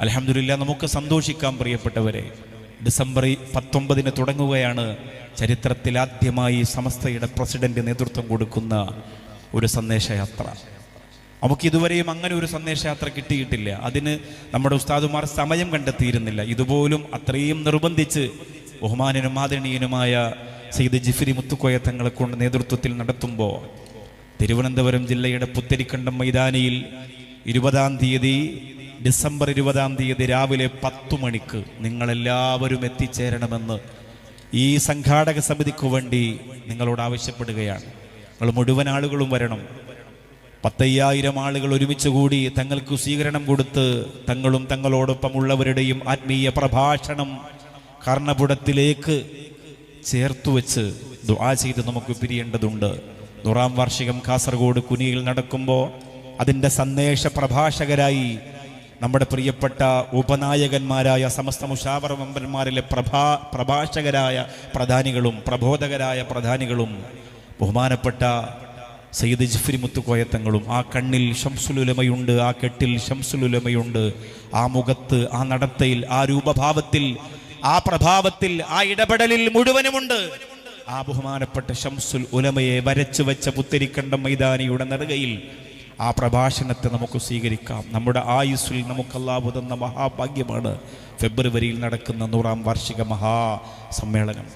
അൽഹംദുലില്ലാഹ്, നമുക്ക് സന്തോഷിക്കാം പ്രിയപ്പെട്ടവരെ. ഡിസംബർ 19 തുടങ്ങുകയാണ് ചരിത്രത്തിൽ ആദ്യമായി സമസ്തയുടെ പ്രസിഡന്റ് നേതൃത്വം കൊടുക്കുന്ന ഒരു സന്ദേശയാത്ര. നമുക്കിതുവരെയും അങ്ങനെ ഒരു സന്ദേശയാത്ര കിട്ടിയിട്ടില്ല. അതിന് നമ്മുടെ ഉസ്താദുമാർ സമയം കണ്ടെത്തിയിരുന്നില്ല. ഇതുപോലും അത്രയും നിർബന്ധിച്ച് ബഹുമാനനും ആദരണീയനുമായ സയ്യിദ് ജിഫ്രി മുത്തുക്കോയ തങ്ങളെ കൊണ്ട് നേതൃത്വത്തിൽ നടത്തുമ്പോൾ തിരുവനന്തപുരം ജില്ലയുടെ പുത്തരിക്കണ്ടം മൈതാനിയിൽ 20-ാം തീയതി ഡിസംബർ 20-ാം തീയതി രാവിലെ 10 മണിക്ക് നിങ്ങളെല്ലാവരും എത്തിച്ചേരണമെന്ന് ഈ സംഘാടക സമിതിക്ക് വേണ്ടി നിങ്ങളോട് ആവശ്യപ്പെടുകയാണ്. നിങ്ങൾ മുഴുവൻ ആളുകളും വരണം. 10,000 ആളുകൾ ഒരുമിച്ച് കൂടി തങ്ങൾക്ക് സ്വീകരണം കൊടുത്ത് തങ്ങളും തങ്ങളോടൊപ്പമുള്ളവരുടെയും ആത്മീയ പ്രഭാഷണം കർണപുടത്തിലേക്ക് ചേർത്തുവെച്ച് ദുആ ചെയ്ത് നമുക്ക് പിരിയേണ്ടതുണ്ട്. 100-ാം വാർഷികം കാസർഗോഡ് കുനിയിൽ നടക്കുമ്പോൾ അതിൻ്റെ സന്ദേശ പ്രഭാഷകരായി നമ്മുടെ പ്രിയപ്പെട്ട ഉപനായകന്മാരായ സമസ്ത മുശാവറ മെമ്പർമാരിലെ പ്രഭാഷകരായ പ്രധാനികളും പ്രബോധകരായ പ്രധാനികളും ബഹുമാനപ്പെട്ട സയ്യിദ് ജിഫ്രി മുത്തുക്കോയ തങ്ങളും. ആ കണ്ണിൽ ശംസുലുലമയുണ്ട്, ആ കെട്ടിൽ ശംസുലുലമയുണ്ട്, ആ മുഖത്ത്, ആ നടത്തയിൽ, ആ രൂപഭാവത്തിൽ, ആ പ്രഭാവത്തിൽ, ആ ഇടപെടലിൽ മുഴുവനുമുണ്ട്. ആ ബഹുമാനപ്പെട്ട ശംസുൽ ഉലമയെ വരച്ചു വെച്ച പുത്തരിക്കണ്ടം മൈതാനിയുടെ നെറുകയിൽ ആ പ്രഭാഷണത്തെ നമുക്ക് സ്വീകരിക്കാം. നമ്മുടെ ആയുസ്സിൽ നമുക്ക് അല്ലാഹു തന്ന മഹാഭാഗ്യമാണ് ഫെബ്രുവരിയിൽ നടക്കുന്ന 100-ാം വാർഷിക മഹാസമ്മേളനം.